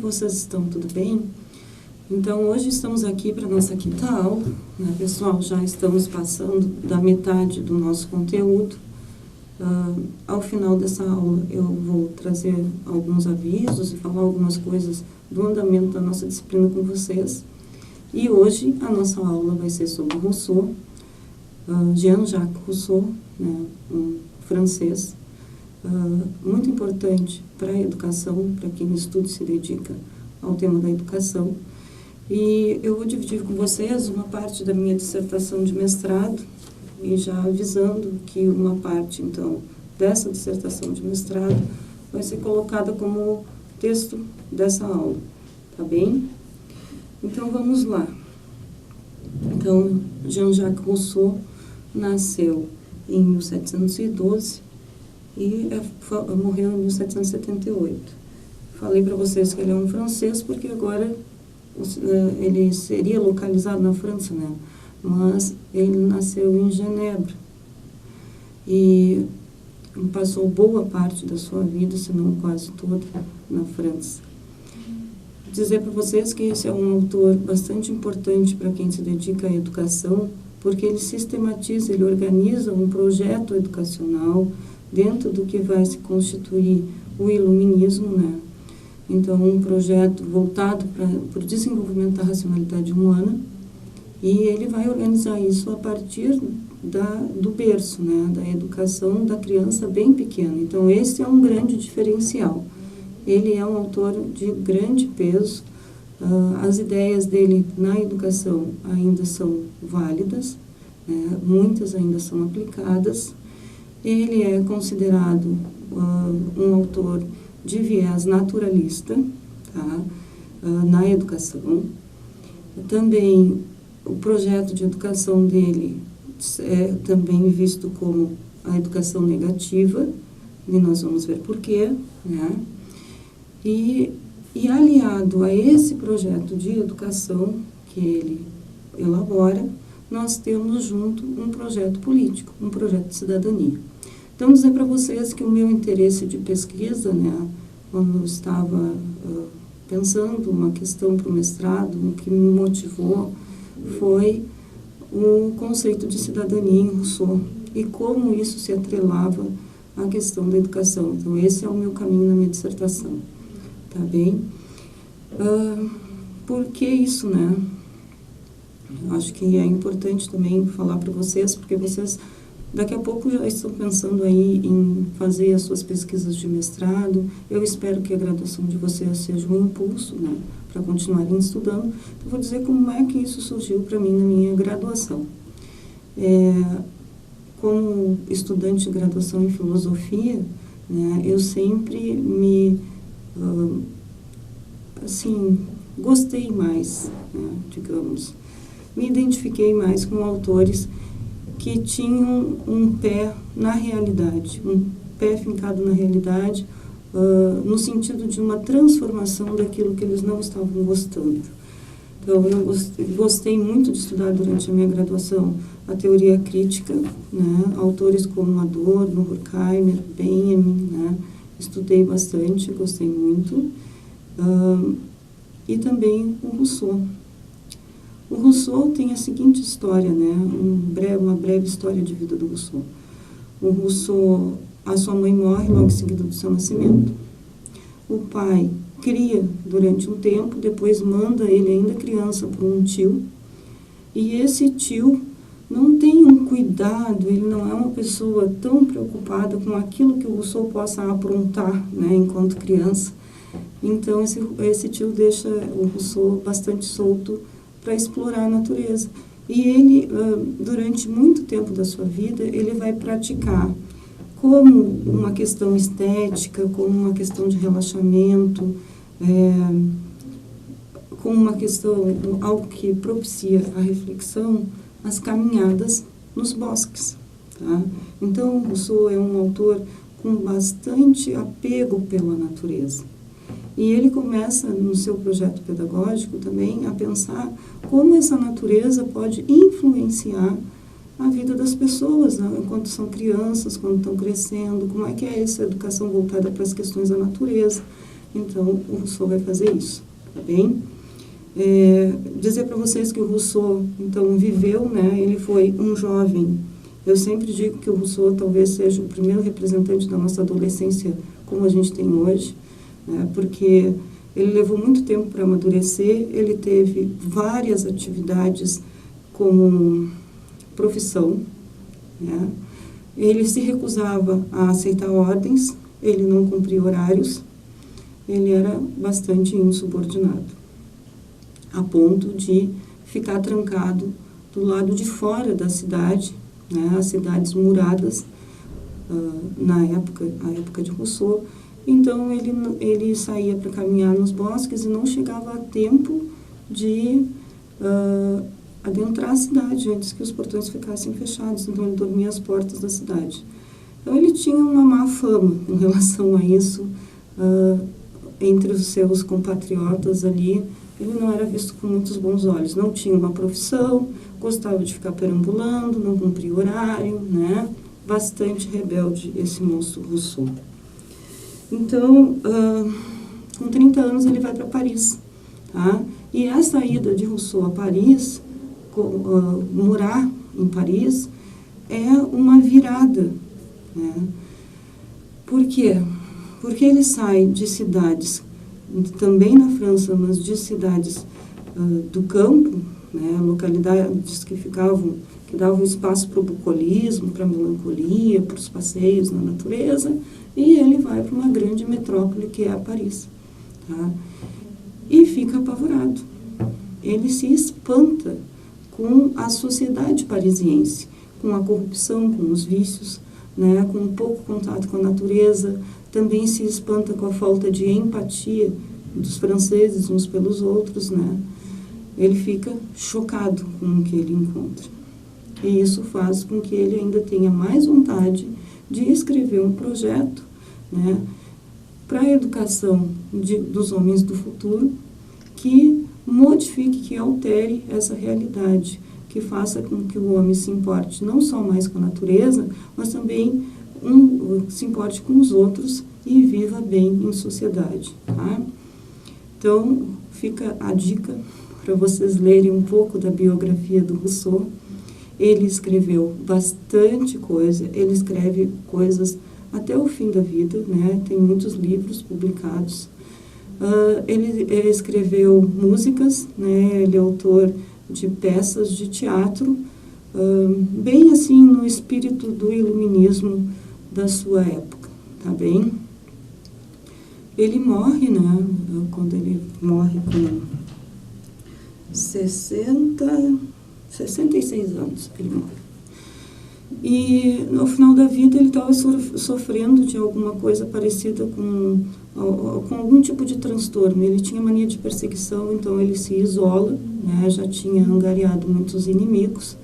que vocês estão? Tudo bem? Então, hoje estamos aqui para a nossa quinta aula, né, pessoal? Já estamos passando da metade do nosso conteúdo. Ao final dessa aula, eu vou trazer alguns avisos e falar algumas coisas do andamento da nossa disciplina com vocês. E hoje, a nossa aula vai ser sobre Rousseau, Jean-Jacques Rousseau, né, um francês, muito importante para a educação, para quem estuda e se dedica ao tema da educação. E eu vou dividir com vocês uma parte da minha dissertação de mestrado, e já avisando que uma parte, então, dessa dissertação de mestrado vai ser colocada como texto dessa aula, tá bem? Então, vamos lá. Então, Jean-Jacques Rousseau nasceu em 1712 e morreu em 1778. Falei para vocês que ele é um francês porque agora ele seria localizado na França, né? Mas ele nasceu em Genebra e passou boa parte da sua vida, se não quase toda, na França. Dizer para vocês que esse é um autor bastante importante para quem se dedica à educação, porque ele sistematiza, ele organiza um projeto educacional dentro do que vai se constituir o iluminismo, né? Então, um projeto voltado para o desenvolvimento da racionalidade humana, e ele vai organizar isso a partir do berço, né? Da educação da criança bem pequena. Então, esse é um grande diferencial. Ele é um autor de grande peso. As ideias dele na educação ainda são válidas, né? Muitas ainda são aplicadas. Ele é considerado um autor de viés naturalista, tá? Na educação. Também o projeto de educação dele é também visto como a educação negativa, e nós vamos ver por quê, né? E aliado a esse projeto de educação que ele elabora, nós temos junto um projeto político, um projeto de cidadania. Então, dizer para vocês que o meu interesse de pesquisa, né, quando eu estava pensando uma questão para o mestrado, o que me motivou foi o conceito de cidadania em Rousseau e como isso se atrelava à questão da educação. Então, esse é o meu caminho na minha dissertação. Tá bem? Por que isso, né? Eu acho que é importante também falar para vocês, porque vocês daqui a pouco já estão pensando aí em fazer as suas pesquisas de mestrado. Eu espero que a graduação de vocês seja um impulso, né, para continuarem estudando. Eu vou dizer como é que isso surgiu para mim na minha graduação. Como estudante de graduação em filosofia, né, eu sempre gostei mais, né, digamos, me identifiquei mais com autores que tinham um pé na realidade, um pé fincado na realidade, no sentido de uma transformação daquilo que eles não estavam gostando. Então, eu gostei muito de estudar durante a minha graduação a teoria crítica, né, autores como Adorno, Horkheimer, Benjamin, né, estudei bastante, gostei muito, e também o Rousseau. O Rousseau tem a seguinte história, né? Uma breve história de vida do Rousseau. O Rousseau, a sua mãe morre logo em seguida do seu nascimento. O pai cria durante um tempo, depois manda ele ainda criança para um tio. E esse tio não tem um cuidado, ele não é uma pessoa tão preocupada com aquilo que o Rousseau possa aprontar, né, enquanto criança. Então, esse tio deixa o Rousseau bastante solto para explorar a natureza. E ele, durante muito tempo da sua vida, ele vai praticar como uma questão estética, como uma questão de relaxamento, como uma questão, algo que propicia a reflexão, as caminhadas nos bosques. Tá? Então, Rousseau é um autor com bastante apego pela natureza. E ele começa, no seu projeto pedagógico também, a pensar como essa natureza pode influenciar a vida das pessoas, né? Enquanto são crianças, quando estão crescendo, como é que é essa educação voltada para as questões da natureza. então o Rousseau vai fazer isso, tá bem? Dizer para vocês que o Rousseau, então, viveu, né? Ele foi um jovem. Eu sempre digo que o Rousseau talvez seja o primeiro representante da nossa adolescência como a gente tem hoje, né? Porque ele levou muito tempo para amadurecer, ele teve várias atividades como profissão, né? Ele se recusava a aceitar ordens, ele não cumpria horários, ele era bastante insubordinado, a ponto de ficar trancado do lado de fora da cidade, né, as cidades muradas, na época de Rousseau. Então, ele saía para caminhar nos bosques e não chegava a tempo de adentrar a cidade antes que os portões ficassem fechados. Então, ele dormia às portas da cidade. Então, ele tinha uma má fama em relação a isso entre os seus compatriotas ali. Ele não era visto com muitos bons olhos, não tinha uma profissão, gostava de ficar perambulando, não cumpria horário, né? Bastante rebelde esse moço Rousseau. Então, com 30 anos ele vai para Paris, tá? E a saída de Rousseau a Paris, morar em Paris, é uma virada, né? Por quê? Porque ele sai de cidades, também na França, mas de cidades do campo, né, localidades que davam espaço para o bucolismo, para a melancolia, para os passeios na natureza, e ele vai para uma grande metrópole que é a Paris, tá? E fica apavorado. Ele se espanta com a sociedade parisiense, com a corrupção, com os vícios, né, com um pouco contato com a natureza. Também se espanta com a falta de empatia dos franceses uns pelos outros, né? Ele fica chocado com o que ele encontra. E isso faz com que ele ainda tenha mais vontade de escrever um projeto, né, para a educação dos homens do futuro, que modifique, que altere essa realidade, que faça com que o homem se importe não só mais com a natureza, mas também se importe com os outros e viva bem em sociedade, tá? Então, fica a dica para vocês lerem um pouco da biografia do Rousseau. Ele escreveu bastante coisa, ele escreve coisas até o fim da vida, né? Tem muitos livros publicados. Ele escreveu músicas, né? Ele é autor de peças de teatro, bem assim no espírito do iluminismo da sua época, tá bem? Ele morre, né? Quando ele morre com 66 anos, ele morre. E no final da vida ele estava sofrendo de alguma coisa parecida com algum tipo de transtorno. Ele tinha mania de perseguição, então ele se isola, né? Já tinha angariado muitos inimigos.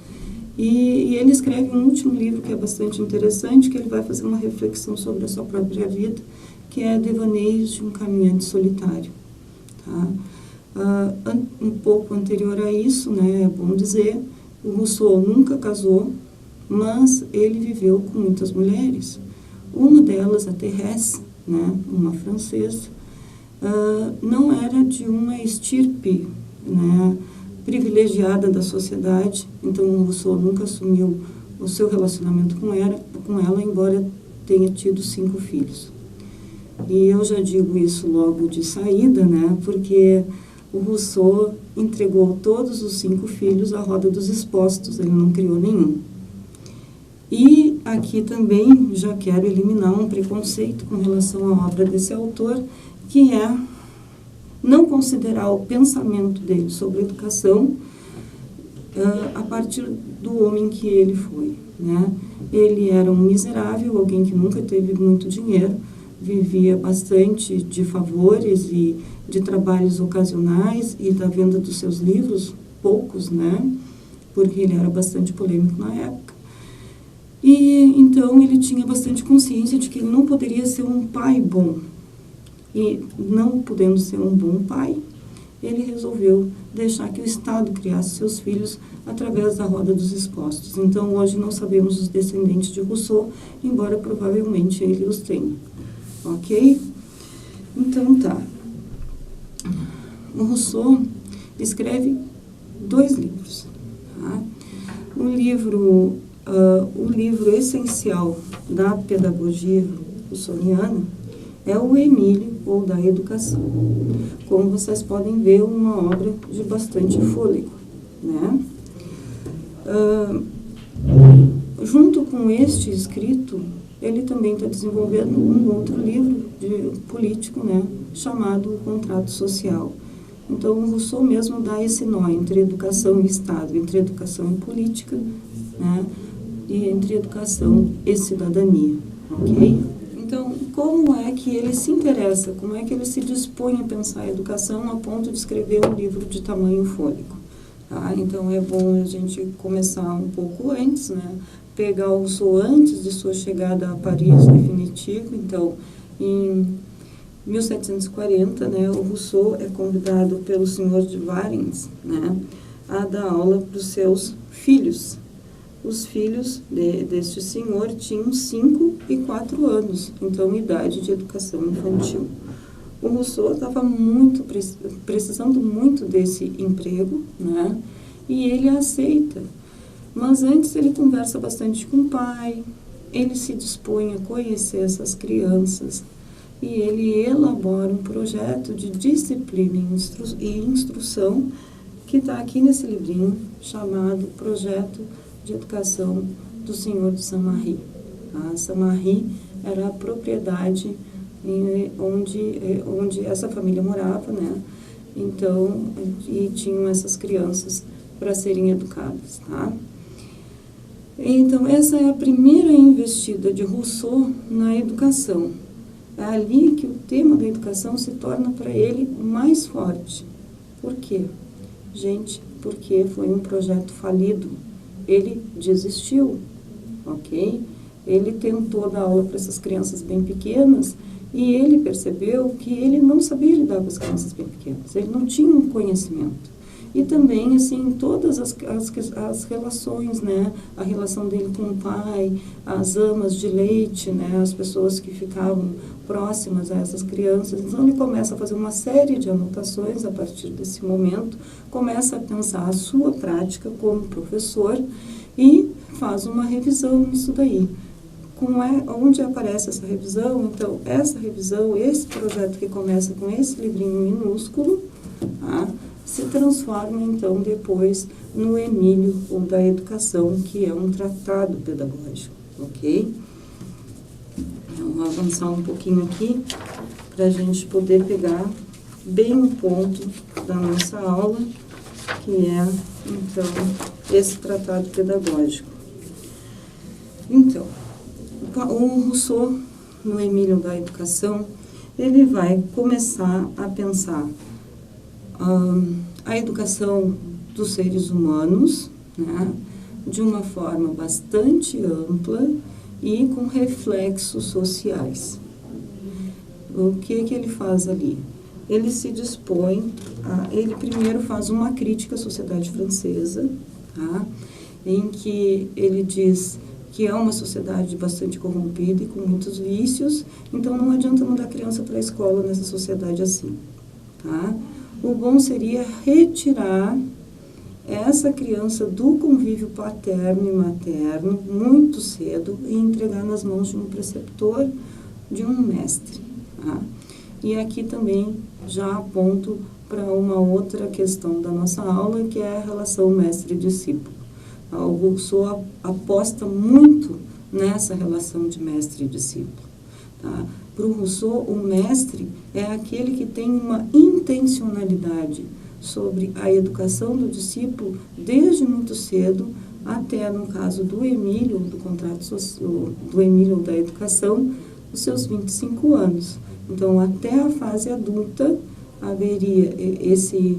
E ele escreve um último livro que é bastante interessante, que ele vai fazer uma reflexão sobre a sua própria vida, que é Devaneios de um Caminhante Solitário, tá? Um pouco anterior a isso, né, é bom dizer, o Rousseau nunca casou, mas ele viveu com muitas mulheres. Uma delas, a Thérèse, né, uma francesa, não era de uma estirpe, né, privilegiada da sociedade, então o Rousseau nunca assumiu o seu relacionamento com ela, embora tenha tido 5 filhos. E eu já digo isso logo de saída, né, porque o Rousseau entregou todos os 5 filhos à roda dos expostos, ele não criou nenhum. E aqui também já quero eliminar um preconceito com relação à obra desse autor, que é não considerar o pensamento dele sobre educação a partir do homem que ele foi, né? Ele era um miserável, alguém que nunca teve muito dinheiro, vivia bastante de favores e de trabalhos ocasionais e da venda dos seus livros, poucos, né? Porque ele era bastante polêmico na época. E então ele tinha bastante consciência de que ele não poderia ser um pai bom. E não podendo ser um bom pai, ele resolveu deixar que o Estado criasse seus filhos através da roda dos expostos. Então hoje não sabemos os descendentes de Rousseau, embora provavelmente ele os tenha. Ok? Então, Então tá. O Rousseau escreve 2 livros. Tá? O livro essencial da pedagogia rousseauiana é o Emílio, ou da Educação. Como vocês podem ver, uma obra de bastante fôlego, né? Junto com este escrito, ele também está desenvolvendo um outro livro político, né, chamado O Contrato Social. Então, o Rousseau mesmo dá esse nó entre educação e Estado, entre educação e política, né, e entre educação e cidadania, ok? Então, como é que ele se interessa, como é que ele se dispõe a pensar a educação a ponto de escrever um livro de tamanho fôlego? Tá? Então, é bom a gente começar um pouco antes, né? Pegar o Rousseau antes de sua chegada a Paris, definitivo. Então, em 1740, né, o Rousseau é convidado pelo senhor de Varens, né, a dar aula para os seus filhos. Os filhos deste senhor tinham 5 e 4 anos, então idade de educação infantil. O Rousseau estava precisando muito desse emprego, né, e ele aceita. Mas antes ele conversa bastante com o pai, ele se dispõe a conhecer essas crianças e ele elabora um projeto de disciplina e instrução que está aqui nesse livrinho chamado Projeto de Educação do Senhor de Saint-Méry. A Saint-Méry era a propriedade onde essa família morava, né? Então, e tinham essas crianças para serem educadas, tá? Então, essa é a primeira investida de Rousseau na educação. É ali que o tema da educação se torna para ele mais forte. Por quê? Gente, porque foi um projeto falido. Ele desistiu, ok? Ele tentou dar aula para essas crianças bem pequenas e ele percebeu que ele não sabia lidar com as crianças bem pequenas. Ele não tinha um conhecimento. E também, assim, todas as relações, né? A relação dele com o pai, as amas de leite, né? As pessoas que ficavam próximas a essas crianças. Então, ele começa a fazer uma série de anotações a partir desse momento, começa a pensar a sua prática como professor e faz uma revisão nisso daí. Onde aparece essa revisão? Então, essa revisão, esse projeto que começa com esse livrinho minúsculo, tá? Se transforma, então, depois no Emílio, ou da Educação, que é um tratado pedagógico, ok? Eu vou avançar um pouquinho aqui, para a gente poder pegar bem o ponto da nossa aula, que é, então, esse tratado pedagógico. Então, o Rousseau, no Emílio da Educação, ele vai começar a pensar a educação dos seres humanos, né, de uma forma bastante ampla e com reflexos sociais. O que ele faz ali? Ele se dispõe ele primeiro faz uma crítica à sociedade francesa, tá, em que ele diz que é uma sociedade bastante corrompida e com muitos vícios, então não adianta mandar criança para a escola nessa sociedade assim, tá? O bom seria retirar essa criança do convívio paterno e materno muito cedo e entregar nas mãos de um preceptor, de um mestre. Tá? E aqui também já aponto para uma outra questão da nossa aula, que é a relação mestre-discípulo. O Rousseau aposta muito nessa relação de mestre e discípulo. Tá? Para o Rousseau, o mestre é aquele que tem uma intencionalidade sobre a educação do discípulo desde muito cedo até, no caso do Emílio, do contrato do Emílio da Educação, os seus 25 anos. Então, até a fase adulta, haveria esse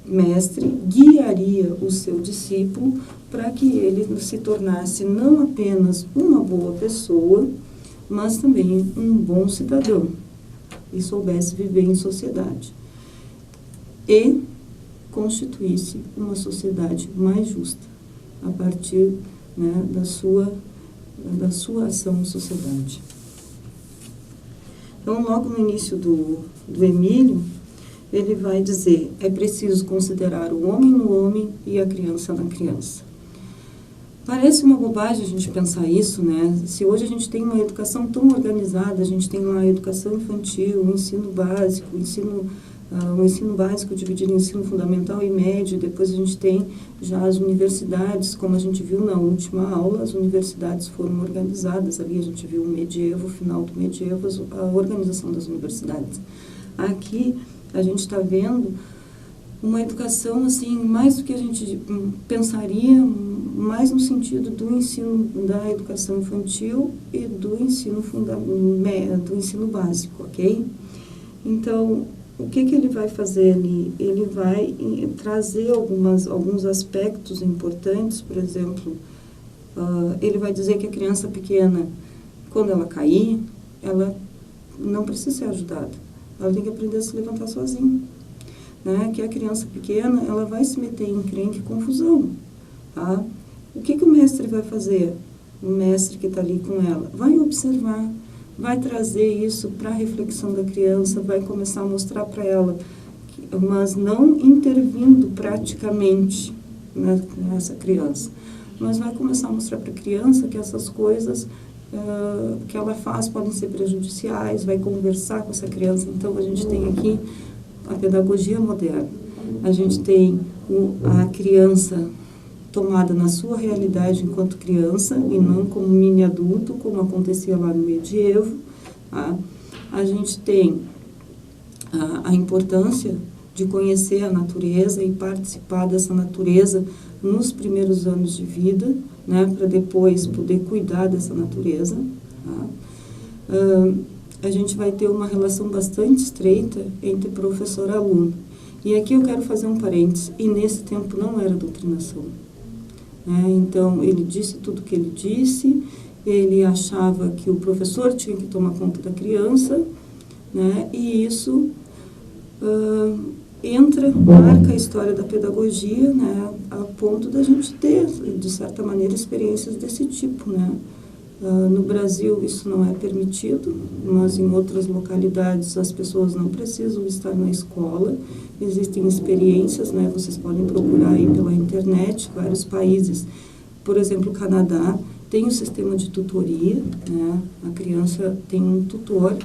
mestre, guiaria o seu discípulo para que ele se tornasse não apenas uma boa pessoa, mas também um bom cidadão e soubesse viver em sociedade e constituísse uma sociedade mais justa a partir, né, da sua ação em sociedade. Então, logo no início do Emílio, ele vai dizer: é preciso considerar o homem no homem e a criança na criança. Parece uma bobagem a gente pensar isso, né? Se hoje a gente tem uma educação tão organizada, a gente tem lá a educação infantil, o ensino básico, o ensino básico dividido em ensino fundamental e médio, depois a gente tem já as universidades, como a gente viu na última aula, as universidades foram organizadas ali, a gente viu o medievo, o final do medievo, a organização das universidades. Aqui a gente está vendo uma educação, assim, mais do que a gente pensaria, mais no sentido do ensino da educação infantil e do ensino básico, ok? Então, o que ele vai fazer ali? Ele vai trazer alguns aspectos importantes, por exemplo, ele vai dizer que a criança pequena, quando ela cair, ela não precisa ser ajudada, ela tem que aprender a se levantar sozinha. Né? Que a criança pequena, ela vai se meter em encrenca e confusão, tá? O que o mestre vai fazer? O mestre que está ali com ela vai observar, vai trazer isso para a reflexão da criança, vai começar a mostrar para ela, mas não intervindo praticamente nessa criança, mas vai começar a mostrar para a criança que essas coisas que ela faz podem ser prejudiciais, vai conversar com essa criança. Então, a gente tem aqui a pedagogia moderna. A gente tem a criança tomada na sua realidade enquanto criança e não como mini adulto, como acontecia lá no medievo. Tá? A gente tem a importância de conhecer a natureza e participar dessa natureza nos primeiros anos de vida, né, para depois poder cuidar dessa natureza. Tá? A gente vai ter uma relação bastante estreita entre professor e aluno. E aqui eu quero fazer um parênteses, e nesse tempo não era doutrinação. Então, ele disse tudo o que ele disse, ele achava que o professor tinha que tomar conta da criança, né, e isso marca a história da pedagogia, né, a ponto da gente ter, de certa maneira, experiências desse tipo, né. No Brasil isso não é permitido, mas em outras localidades as pessoas não precisam estar na escola, existem experiências, né, vocês podem procurar aí pela internet, vários países, por exemplo, o Canadá tem um sistema de tutoria, né, a criança tem um tutor,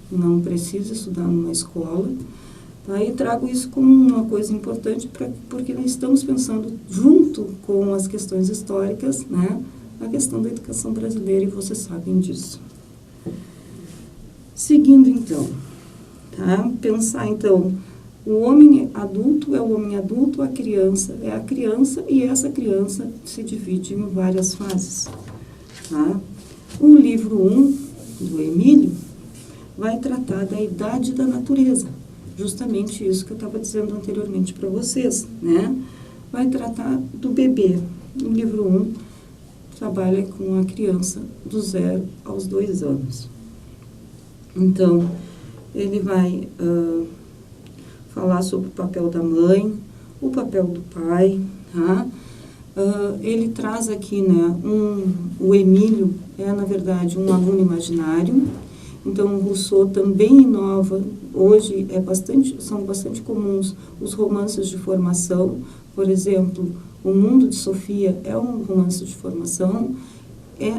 não precisa estudar numa escola, tá, e trago isso como uma coisa importante porque nós estamos pensando junto com as questões históricas, né, a questão da educação brasileira, e vocês sabem disso. Seguindo, então, tá? Pensar, então, o homem adulto é o homem adulto, a criança é a criança, e essa criança se divide em várias fases. Tá? O livro 1 do Emílio vai tratar da idade da natureza, justamente isso que eu estava dizendo anteriormente para vocês, né? Vai tratar do bebê. O livro 1 trabalha com a criança do 0 aos 2 anos. Então, ele vai falar sobre o papel da mãe, o papel do pai, tá? Ele traz aqui, né, o Emílio é, na verdade, um aluno imaginário. Então, o Rousseau também inova. Hoje são bastante comuns os romances de formação. Por exemplo, O Mundo de Sofia é um romance de formação.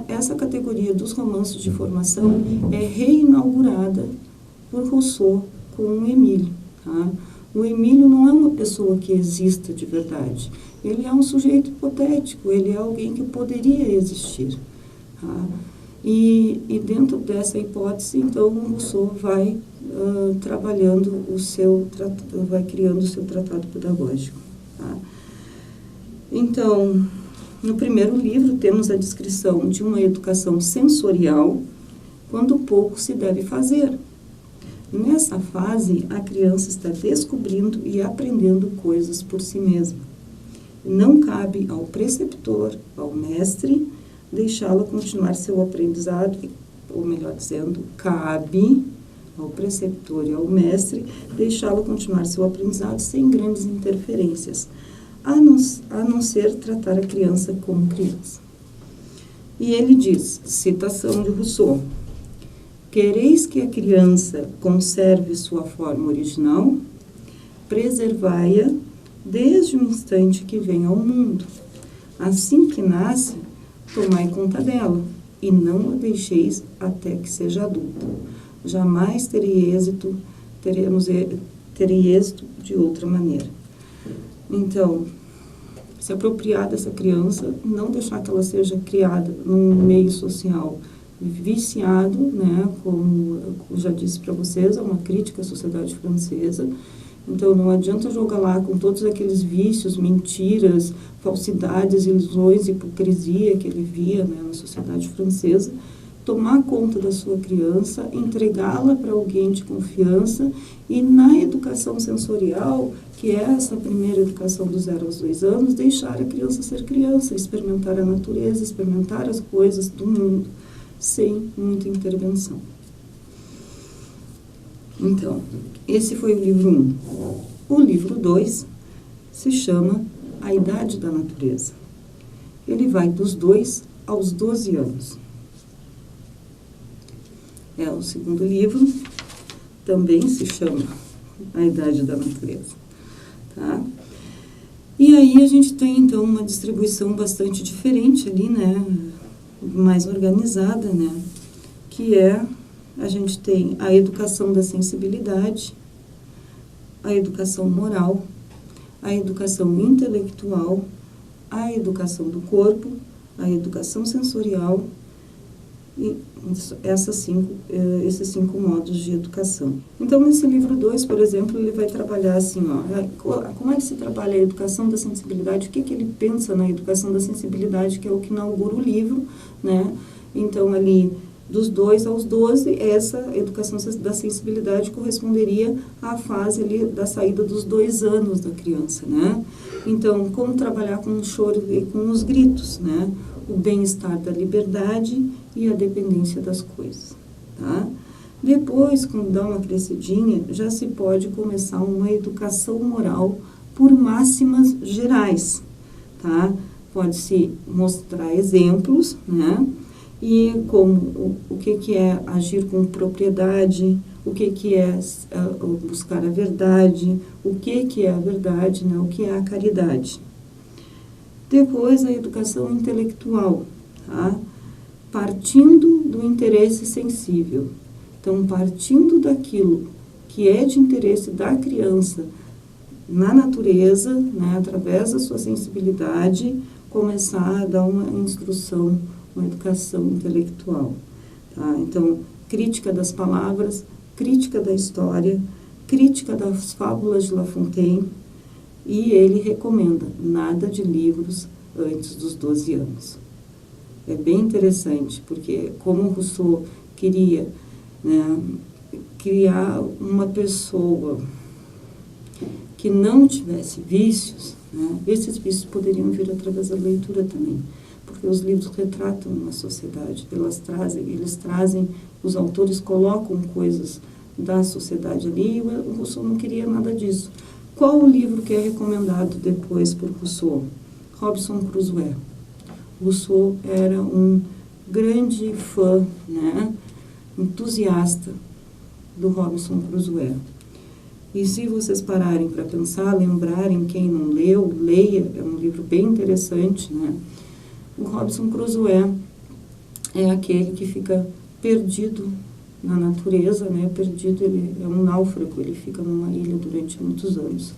Essa categoria dos romances de formação é reinaugurada por Rousseau com o Emílio. Tá? O Emílio não é uma pessoa que exista de verdade. Ele é um sujeito hipotético, ele é alguém que poderia existir. Tá? E dentro dessa hipótese, então, o Rousseau vai vai criando o seu tratado pedagógico. Tá? Então, no primeiro livro, temos a descrição de uma educação sensorial, quando pouco se deve fazer. Nessa fase, a criança está descobrindo e aprendendo coisas por si mesma. Não cabe ao preceptor, ao mestre, deixá-la continuar seu aprendizado, ou melhor dizendo, cabe ao preceptor e ao mestre deixá-la continuar seu aprendizado sem grandes interferências, a não ser tratar a criança como criança. E ele diz, citação de Rousseau, Quereis que a criança conserve sua forma original? Preservai-a desde o instante que vem ao mundo. Assim que nasce, tomai conta dela, e não a deixeis até que seja adulta. Jamais terei êxito de outra maneira. Então, se apropriar dessa criança, não deixar que ela seja criada num meio social viciado, né, como eu já disse para vocês, é uma crítica à sociedade francesa. Então, não adianta jogar lá com todos aqueles vícios, mentiras, falsidades, ilusões, hipocrisia que ele via, né, na sociedade francesa. Tomar conta da sua criança, entregá-la para alguém de confiança e na educação sensorial, que é essa primeira educação do 0 aos 2 anos, deixar a criança ser criança, experimentar a natureza, experimentar as coisas do mundo, sem muita intervenção. Então, esse foi o livro 1. O livro 2 se chama A Idade da Natureza. Ele vai dos 2 aos 12 anos. É o segundo livro, também se chama A Idade da Natureza. Tá? E aí a gente tem, então, uma distribuição bastante diferente ali, né? Mais organizada, né? Que é, a gente tem a educação da sensibilidade, a educação moral, a educação intelectual, a educação do corpo, a educação sensorial e esses 5 modos de educação. Então, nesse livro 2, por exemplo, ele vai trabalhar assim, ó, como é que se trabalha a educação da sensibilidade, o que ele pensa na educação da sensibilidade, que é o que inaugura o livro, né? Então, ali, dos 2 aos 12, essa educação da sensibilidade corresponderia à fase ali da saída dos 2 anos da criança, né? Então, como trabalhar com o choro e com os gritos, né? O bem-estar da liberdade e a dependência das coisas, tá? Depois, quando dá uma crescidinha, já se pode começar uma educação moral por máximas gerais, tá? Pode-se mostrar exemplos, né? E como o que é agir com propriedade, o que é buscar a verdade, o que é a verdade, né? O que é a caridade. Depois, a educação intelectual, tá? Partindo do interesse sensível. Então, partindo daquilo que é de interesse da criança na natureza, né, através da sua sensibilidade, começar a dar uma instrução, uma educação intelectual. Tá? Então, crítica das palavras, crítica da história, crítica das fábulas de La Fontaine, e ele recomenda nada de livros antes dos 12 anos. É bem interessante, porque como Rousseau queria, né, criar uma pessoa que não tivesse vícios, né, esses vícios poderiam vir através da leitura também, porque os livros retratam uma sociedade, eles trazem, os autores colocam coisas da sociedade ali, e o Rousseau não queria nada disso. Qual o livro que é recomendado depois por Rousseau? Robinson Crusoe. Rousseau era um grande fã, né, entusiasta do Robinson Crusoe. E se vocês pararem para pensar, lembrarem, quem não leu, leia, é um livro bem interessante, né? O Robinson Crusoe é aquele que fica perdido na natureza, né? Perdido, ele é um náufrago, ele fica numa ilha durante muitos anos.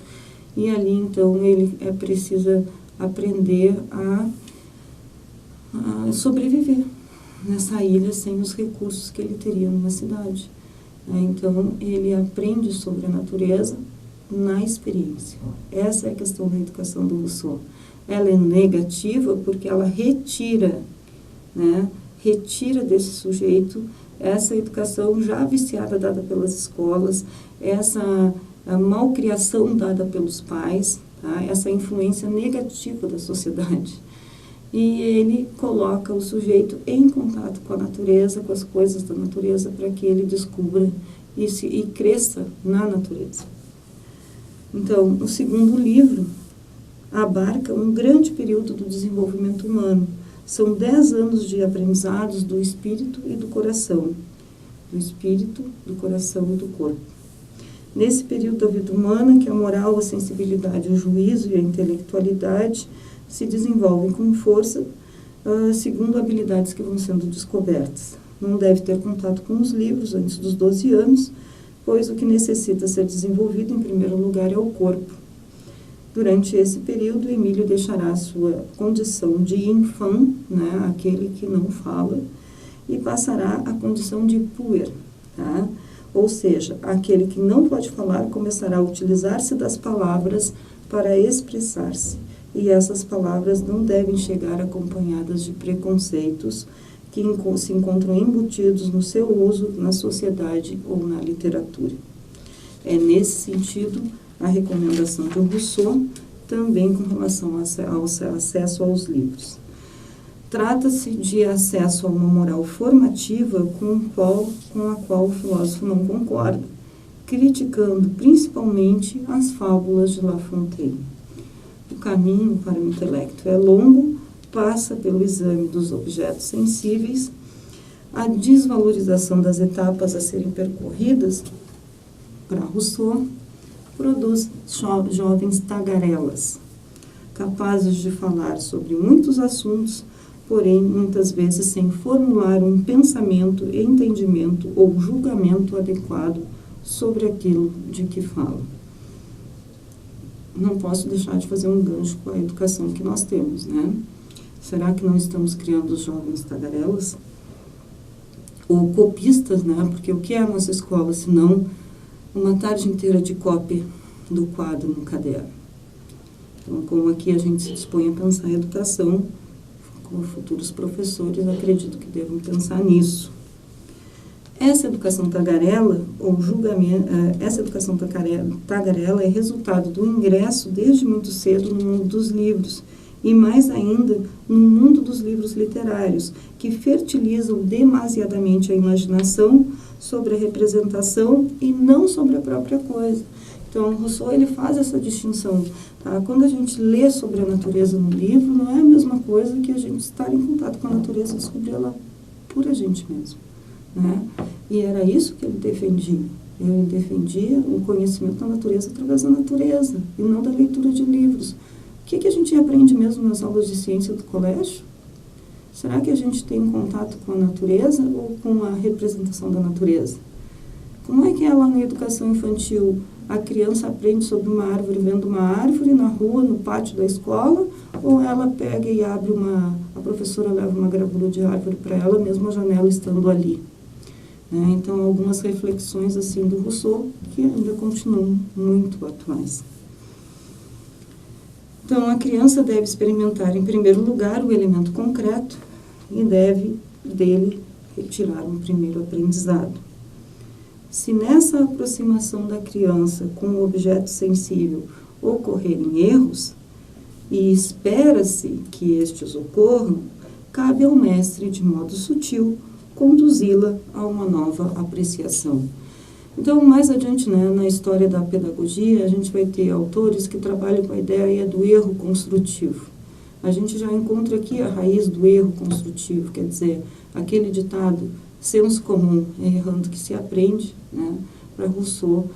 E ali, então, ele precisa aprender a sobreviver nessa ilha sem os recursos que ele teria numa cidade. Então, ele aprende sobre a natureza na experiência. Essa é a questão da educação do Rousseau. Ela é negativa porque ela retira, né, retira desse sujeito essa educação já viciada dada pelas escolas, essa malcriação dada pelos pais, tá? Essa influência negativa da sociedade. E ele coloca o sujeito em contato com a natureza, com as coisas da natureza, para que ele descubra e cresça na natureza. Então, o segundo livro abarca um grande período do desenvolvimento humano. São 10 anos de aprendizados do espírito e do coração. do espírito, do coração e do corpo. Nesse período da vida humana, que a moral, a sensibilidade, o juízo e a intelectualidade se desenvolvem com força, segundo habilidades que vão sendo descobertas. Não deve ter contato com os livros antes dos 12 anos, pois o que necessita ser desenvolvido, em primeiro lugar, é o corpo. Durante esse período, Emílio deixará a sua condição de infant, né, aquele que não fala, e passará à condição de puer, tá? Ou seja, aquele que não pode falar começará a utilizar-se das palavras para expressar-se. E essas palavras não devem chegar acompanhadas de preconceitos que se encontram embutidos no seu uso na sociedade ou na literatura. É nesse sentido a recomendação de Rousseau, também com relação ao acesso aos livros. Trata-se de acesso a uma moral formativa com a qual o filósofo não concorda, criticando principalmente as fábulas de La Fontaine. O caminho para o intelecto é longo, passa pelo exame dos objetos sensíveis, a desvalorização das etapas a serem percorridas, para Rousseau, produz jovens tagarelas, capazes de falar sobre muitos assuntos, porém, muitas vezes sem formular um pensamento, entendimento ou julgamento adequado sobre aquilo de que falam. Não posso deixar de fazer um gancho com a educação que nós temos, né? Será que não estamos criando os jovens tagarelas? Ou copistas, né? Porque o que é a nossa escola, se não uma tarde inteira de cópia do quadro no caderno? Então, como aqui a gente se dispõe a pensar em educação, como futuros professores, acredito que devam pensar nisso. Essa educação tagarela, ou julgamento, essa educação tagarela é resultado do ingresso desde muito cedo no mundo dos livros, e mais ainda no mundo dos livros literários, que fertilizam demasiadamente a imaginação sobre a representação e não sobre a própria coisa. Então, Rousseau ele faz essa distinção. Tá? Quando a gente lê sobre a natureza no livro, não é a mesma coisa que a gente estar em contato com a natureza e descobrir ela por a gente mesmo. Né? E era isso que ele defendia. Ele defendia o conhecimento da natureza através da natureza e não da leitura de livros. O que a gente aprende mesmo nas aulas de ciência do colégio? Será que a gente tem contato com a natureza ou com a representação da natureza? Como é que é lá na educação infantil? A criança aprende sobre uma árvore, vendo uma árvore na rua, no pátio da escola, ou ela pega e abre a professora leva uma gravura de árvore para ela, mesmo a janela estando ali. Então, algumas reflexões assim do Rousseau que ainda continuam muito atuais. Então, a criança deve experimentar, em primeiro lugar, o elemento concreto e deve dele retirar um primeiro aprendizado. Se nessa aproximação da criança com o objeto sensível ocorrerem erros, e espera-se que estes ocorram, cabe ao mestre, de modo sutil, conduzi-la a uma nova apreciação. Então, mais adiante, né, na história da pedagogia, a gente vai ter autores que trabalham com a ideia do erro construtivo. A gente já encontra aqui a raiz do erro construtivo, quer dizer, aquele ditado, senso comum, é errando que se aprende, né, para Rousseau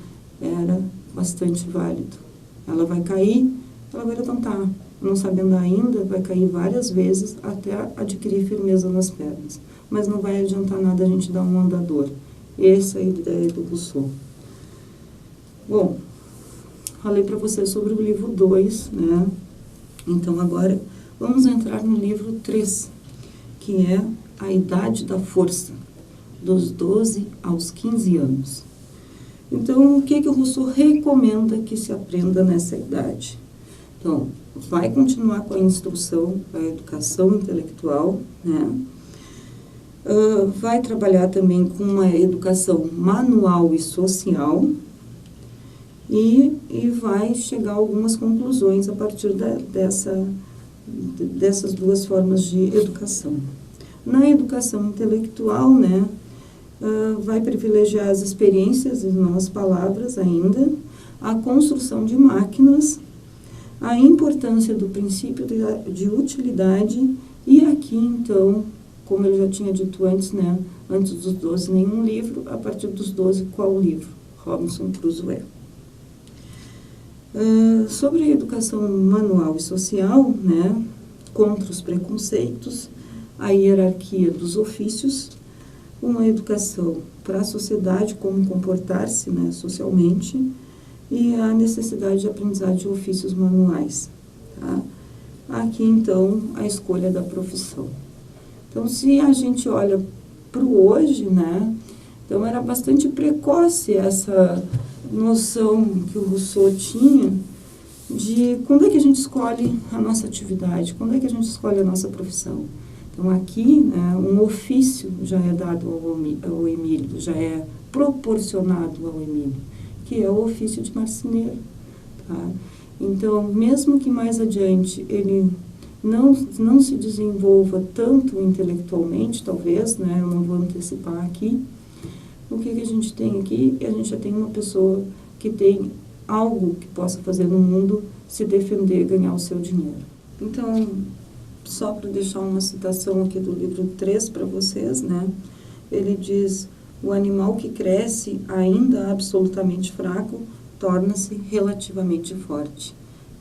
era bastante válido. Ela vai cair, ela vai levantar. Não sabe andar ainda, vai cair várias vezes até adquirir firmeza nas pernas. Mas não vai adiantar nada a gente dar um andador. Essa é a ideia do Rousseau. Bom, falei para vocês sobre o livro 2, né? Então, agora, vamos entrar no livro 3, que é A Idade da Força, dos 12 aos 15 anos. Então, o que o Rousseau recomenda que se aprenda nessa idade? Então, vai continuar com a instrução, a educação intelectual, né? Vai trabalhar também com uma educação manual e social e vai chegar a algumas conclusões a partir dessas duas formas de educação. Na educação intelectual, né, vai privilegiar as experiências e não as palavras ainda, a construção de máquinas, a importância do princípio de utilidade e aqui, então, como eu já tinha dito antes, né, antes dos 12 nenhum livro, a partir dos 12 qual livro? Robinson Crusoe. Sobre a educação manual e social, né, contra os preconceitos, a hierarquia dos ofícios, uma educação para a sociedade, como comportar-se, né, socialmente, e a necessidade de aprendizagem de ofícios manuais. Tá? Aqui, então, a escolha da profissão. Então, se a gente olha para o hoje, né, então era bastante precoce essa noção que o Rousseau tinha de quando é que a gente escolhe a nossa atividade, quando é que a gente escolhe a nossa profissão. Então, aqui, né, um ofício já é dado ao Emílio, já é proporcionado ao Emílio, que é o ofício de marceneiro. Tá? Então, mesmo que mais adiante ele não se desenvolva tanto intelectualmente, talvez, né, eu não vou antecipar aqui, o que a gente tem aqui? A gente já tem uma pessoa que tem algo que possa fazer no mundo, se defender, ganhar o seu dinheiro. Então, só para deixar uma citação aqui do livro 3 para vocês, né? Ele diz, o animal que cresce ainda absolutamente fraco, torna-se relativamente forte.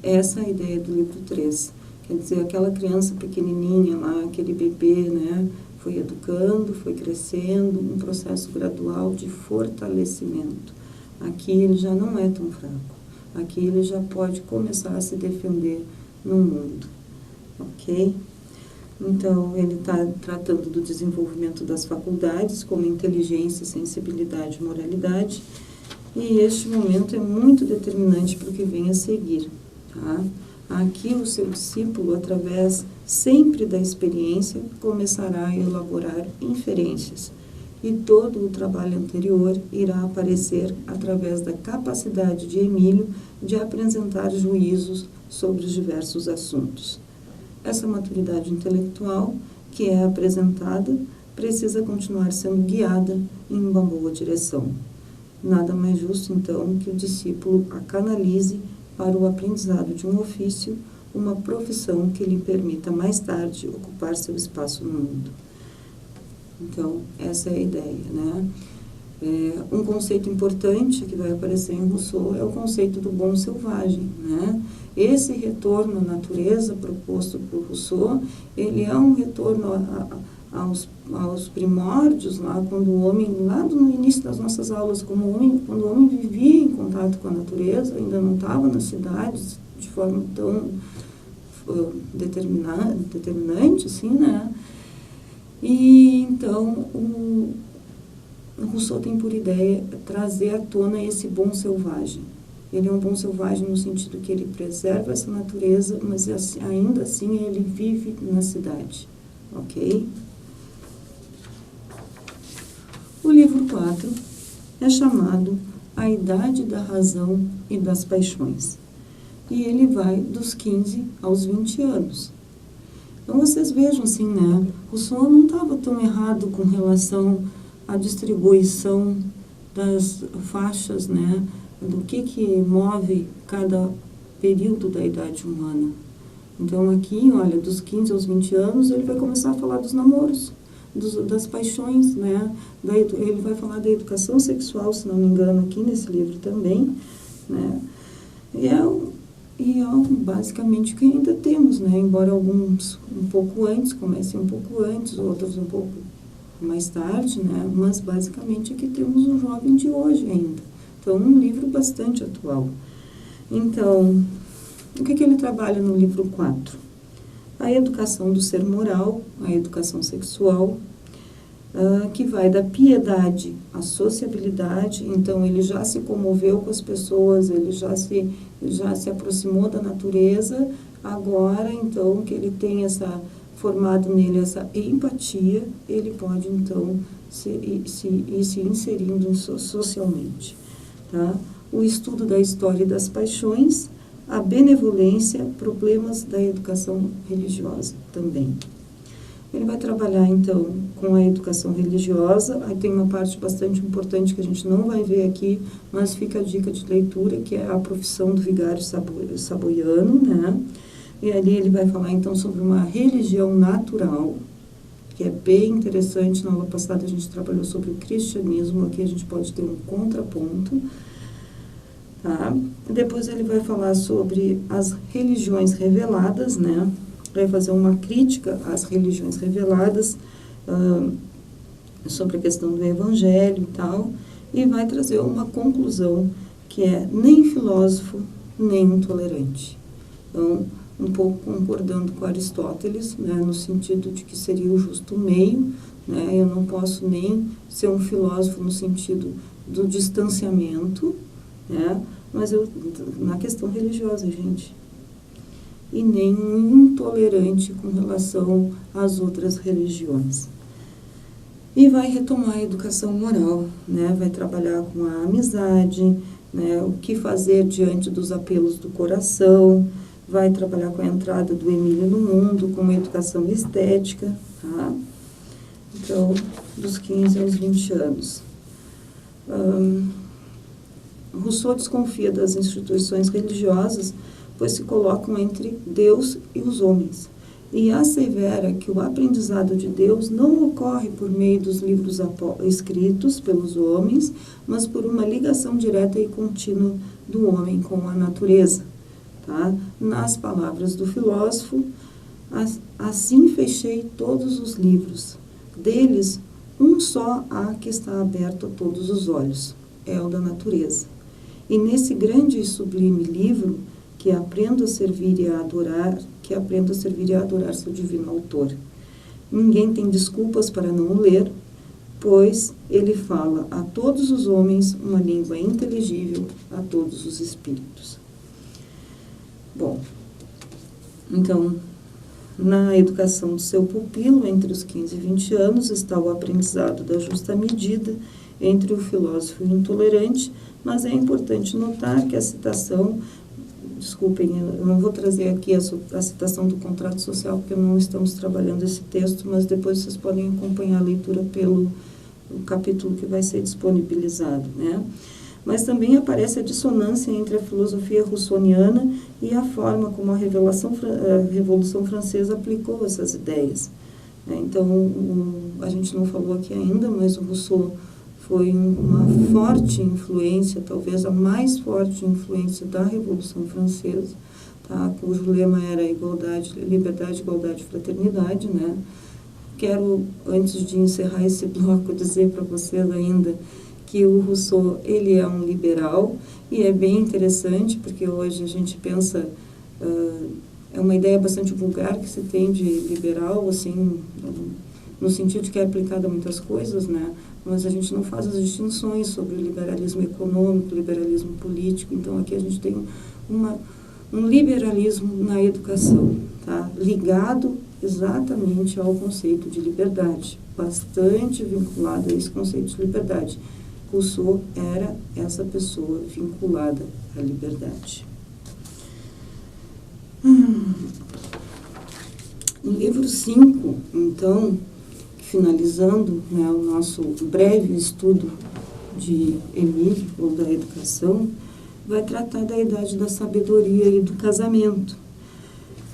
Essa é a ideia do livro 3. Quer dizer, aquela criança pequenininha lá, aquele bebê, né? Foi educando, foi crescendo, um processo gradual de fortalecimento. Aqui ele já não é tão fraco. Aqui ele já pode começar a se defender no mundo. Ok? Então, ele está tratando do desenvolvimento das faculdades, como inteligência, sensibilidade e moralidade. E este momento é muito determinante para o que vem a seguir. Tá? Aqui o seu discípulo, através sempre da experiência, começará a elaborar inferências. E todo o trabalho anterior irá aparecer através da capacidade de Emílio de apresentar juízos sobre os diversos assuntos. Essa maturidade intelectual, que é apresentada, precisa continuar sendo guiada em uma boa direção. Nada mais justo, então, que o discípulo a canalize para o aprendizado de um ofício, uma profissão que lhe permita mais tarde ocupar seu espaço no mundo. Então, essa é a ideia, né? Um conceito importante que vai aparecer em Rousseau é o conceito do bom selvagem, né? Esse retorno à natureza proposto por Rousseau, ele é um retorno aos primórdios, lá quando o homem, lá no início das nossas aulas, quando o homem vivia em contato com a natureza, ainda não estava nas cidades de forma tão determinante, assim, né? E então o Rousseau tem por ideia trazer à tona esse bom selvagem. Ele é um bom selvagem no sentido que ele preserva essa natureza, mas ainda assim ele vive na cidade, ok? O livro 4 é chamado A Idade da Razão e das Paixões. E ele vai dos 15 aos 20 anos. Então, vocês vejam assim, né? Rousseau não estava tão errado com relação à distribuição das faixas, né? Do que move cada período da idade humana. Então, aqui, olha, dos 15 aos 20 anos, ele vai começar a falar dos namoros, das paixões, né? Ele vai falar da educação sexual, se não me engano, aqui nesse livro também, né? E é basicamente o que ainda temos, né? Embora alguns um pouco antes, comecem um pouco antes, outros um pouco mais tarde, né? Mas basicamente aqui temos um jovem de hoje ainda. Então, um livro bastante atual. Então, o que ele trabalha no livro 4? A educação do ser moral, a educação sexual, que vai da piedade à sociabilidade. Então, ele já se comoveu com as pessoas, ele já se aproximou da natureza. Agora, então, que ele tem formado nele essa empatia, ele pode, então, ir se inserindo socialmente. Tá? O estudo da história e das paixões, a benevolência, problemas da educação religiosa também. Ele vai trabalhar, então, com a educação religiosa. Aí tem uma parte bastante importante que a gente não vai ver aqui, mas fica a dica de leitura, que é a profissão do vigário saboiano, né? E ali ele vai falar, então, sobre uma religião natural, que é bem interessante. Na aula passada a gente trabalhou sobre o cristianismo, aqui a gente pode ter um contraponto. Tá? Depois ele vai falar sobre as religiões reveladas, né? Vai fazer uma crítica às religiões reveladas, sobre a questão do evangelho e tal, e vai trazer uma conclusão que é nem filósofo, nem intolerante. Então, um pouco concordando com Aristóteles, né, no sentido de que seria o justo meio, né? Eu não posso nem ser um filósofo no sentido do distanciamento, né? Mas na questão religiosa, gente, e nem um intolerante com relação às outras religiões. E vai retomar a educação moral, né? Vai trabalhar com a amizade, né? O que fazer diante dos apelos do coração, vai trabalhar com a entrada do Emílio no mundo, com uma educação estética, tá? Então, dos 15 aos 20 anos. Rousseau desconfia das instituições religiosas, pois se colocam entre Deus e os homens, e assevera que o aprendizado de Deus não ocorre por meio dos livros escritos pelos homens, mas por uma ligação direta e contínua do homem com a natureza. Tá? Nas palavras do filósofo, assim fechei todos os livros, deles um só há que está aberto a todos os olhos, é o da natureza. E nesse grande e sublime livro, que aprendo a servir e a adorar, seu divino autor. Ninguém tem desculpas para não o ler, pois ele fala a todos os homens uma língua inteligível a todos os espíritos. Bom, então, na educação do seu pupilo, entre os 15 e 20 anos, está o aprendizado da justa medida entre o filósofo e o intolerante, mas é importante notar que a citação, desculpem, eu não vou trazer aqui a citação do contrato social, porque não estamos trabalhando esse texto, mas depois vocês podem acompanhar a leitura pelo capítulo que vai ser disponibilizado, né? Mas também aparece a dissonância entre a filosofia russoniana e a forma como a Revolução Francesa aplicou essas ideias. Então, a gente não falou aqui ainda, mas o Rousseau foi uma forte influência, talvez a mais forte influência da Revolução Francesa, tá? Cujo lema era liberdade, igualdade e fraternidade, né? Quero, antes de encerrar esse bloco, dizer para vocês ainda que o Rousseau, ele é um liberal, e é bem interessante, porque hoje a gente pensa, é uma ideia bastante vulgar que se tem de liberal, assim, no sentido de que é aplicada a muitas coisas, né? Mas a gente não faz as distinções sobre o liberalismo econômico, liberalismo político. Então, aqui a gente tem um liberalismo na educação, tá? Ligado exatamente ao conceito de liberdade, bastante vinculado a esse conceito de liberdade. Rousseau era essa pessoa vinculada à liberdade. No livro 5, então, finalizando, né, o nosso breve estudo de Emílio, ou da educação, vai tratar da idade da sabedoria e do casamento.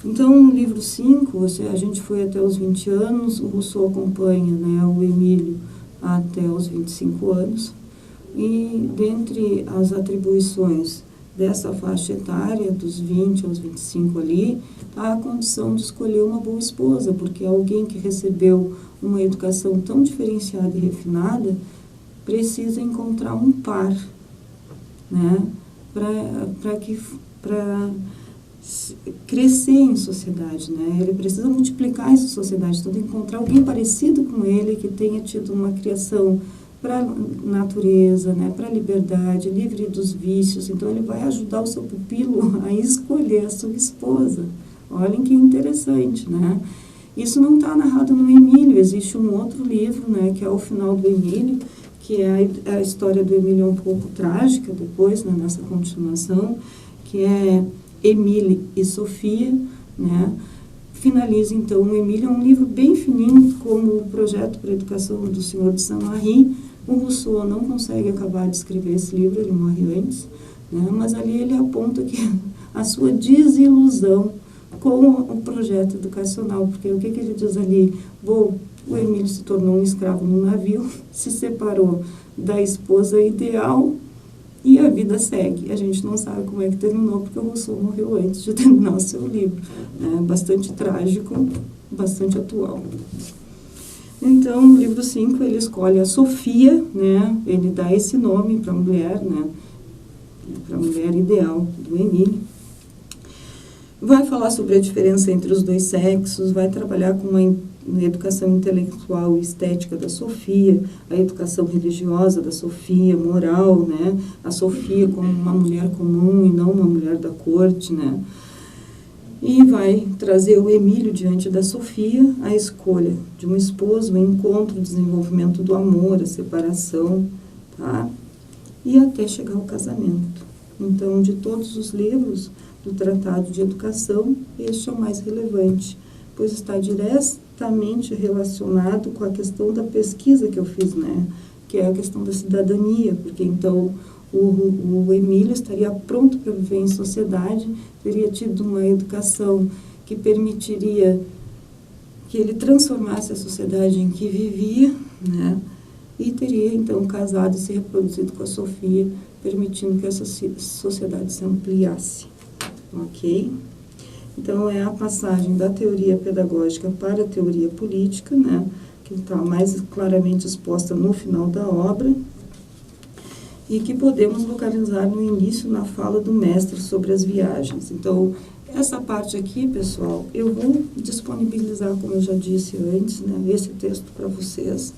Então, no livro 5, a gente foi até os 20 anos, o Rousseau acompanha, né, o Emílio até os 25 anos, e dentre as atribuições dessa faixa etária, dos 20 aos 25 ali, há a condição de escolher uma boa esposa, porque alguém que recebeu uma educação tão diferenciada e refinada precisa encontrar um par, né, para crescer em sociedade, né? Ele precisa multiplicar essa sociedade, então tem que encontrar alguém parecido com ele, que tenha tido uma criação para a natureza, né, para a liberdade, livre dos vícios. Então, ele vai ajudar o seu pupilo a escolher a sua esposa. Olhem que interessante, né? Isso não está narrado no Emílio, existe um outro livro, né, que é o final do Emílio, que é a história do Emílio um pouco trágica depois, né, nessa continuação, que é Emílio e Sofia, né? Finaliza, então, o Emílio, é um livro bem fininho, como o projeto para a educação do Senhor de Saint-Marie. O Rousseau não consegue acabar de escrever esse livro, ele morre antes, né? Mas ali ele aponta que a sua desilusão com o projeto educacional, porque o que ele diz ali? Bom, o Emílio se tornou um escravo no navio, se separou da esposa ideal e a vida segue. A gente não sabe como é que terminou, porque o Rousseau morreu antes de terminar o seu livro. É bastante trágico, bastante atual. Então, no livro 5, ele escolhe a Sofia, né? Ele dá esse nome para a mulher, né? Para a mulher ideal do Emílio. Vai falar sobre a diferença entre os dois sexos, vai trabalhar com a educação intelectual e estética da Sofia, a educação religiosa da Sofia, moral, né? A Sofia como uma mulher comum e não uma mulher da corte, né? E vai trazer o Emílio diante da Sofia, a escolha de um esposo, o encontro, o desenvolvimento do amor, a separação, tá? E até chegar ao casamento. Então, de todos os livros do Tratado de Educação, este é o mais relevante, pois está diretamente relacionado com a questão da pesquisa que eu fiz, né? Que é a questão da cidadania, porque então o Emílio estaria pronto para viver em sociedade, teria tido uma educação que permitiria que ele transformasse a sociedade em que vivia, né? E teria então casado e se reproduzido com a Sofia, permitindo que essa sociedade se ampliasse. Ok? Então, é a passagem da teoria pedagógica para a teoria política, né, que está mais claramente exposta no final da obra, e que podemos localizar no início na fala do mestre sobre as viagens. Então, essa parte aqui, pessoal, eu vou disponibilizar, como eu já disse antes, né, esse texto para vocês.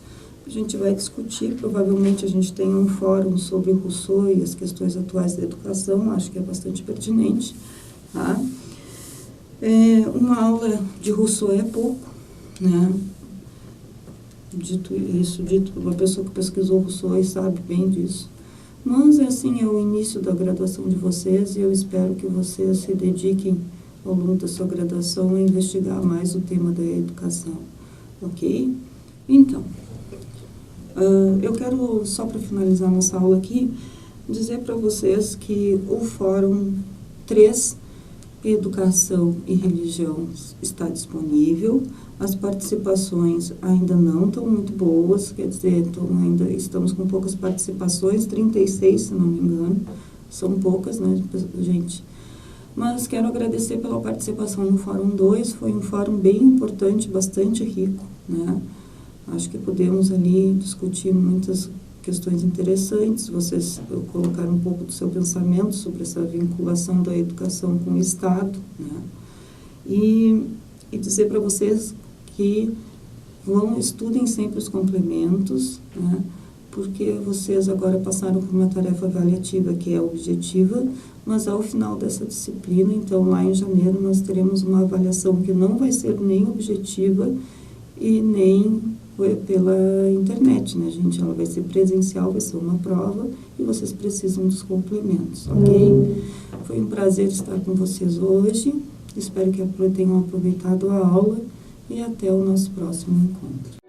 A gente vai discutir, provavelmente a gente tem um fórum sobre o Rousseau e as questões atuais da educação, acho que é bastante pertinente, tá? Uma aula de Rousseau é pouco, né? Dito por uma pessoa que pesquisou Rousseau e sabe bem disso. Mas, assim, é o início da graduação de vocês e eu espero que vocês se dediquem ao longo da sua graduação a investigar mais o tema da educação, ok? Então, eu quero, só para finalizar nossa aula aqui, dizer para vocês que o Fórum 3, Educação e Religião, está disponível. As participações ainda não estão muito boas, quer dizer, ainda estamos com poucas participações, 36, se não me engano. São poucas, né, gente? Mas quero agradecer pela participação no Fórum 2, foi um fórum bem importante, bastante rico, né? Acho que podemos ali discutir muitas questões interessantes, vocês colocaram um pouco do seu pensamento sobre essa vinculação da educação com o Estado, né? E dizer para vocês que estudem sempre os complementos, né? Porque vocês agora passaram por uma tarefa avaliativa que é objetiva, mas ao final dessa disciplina, então lá em janeiro, nós teremos uma avaliação que não vai ser nem objetiva e nem pela internet, né, gente? Ela vai ser presencial, vai ser uma prova e vocês precisam dos complementos, ok? Foi um prazer estar com vocês hoje, espero que tenham aproveitado a aula e até o nosso próximo encontro.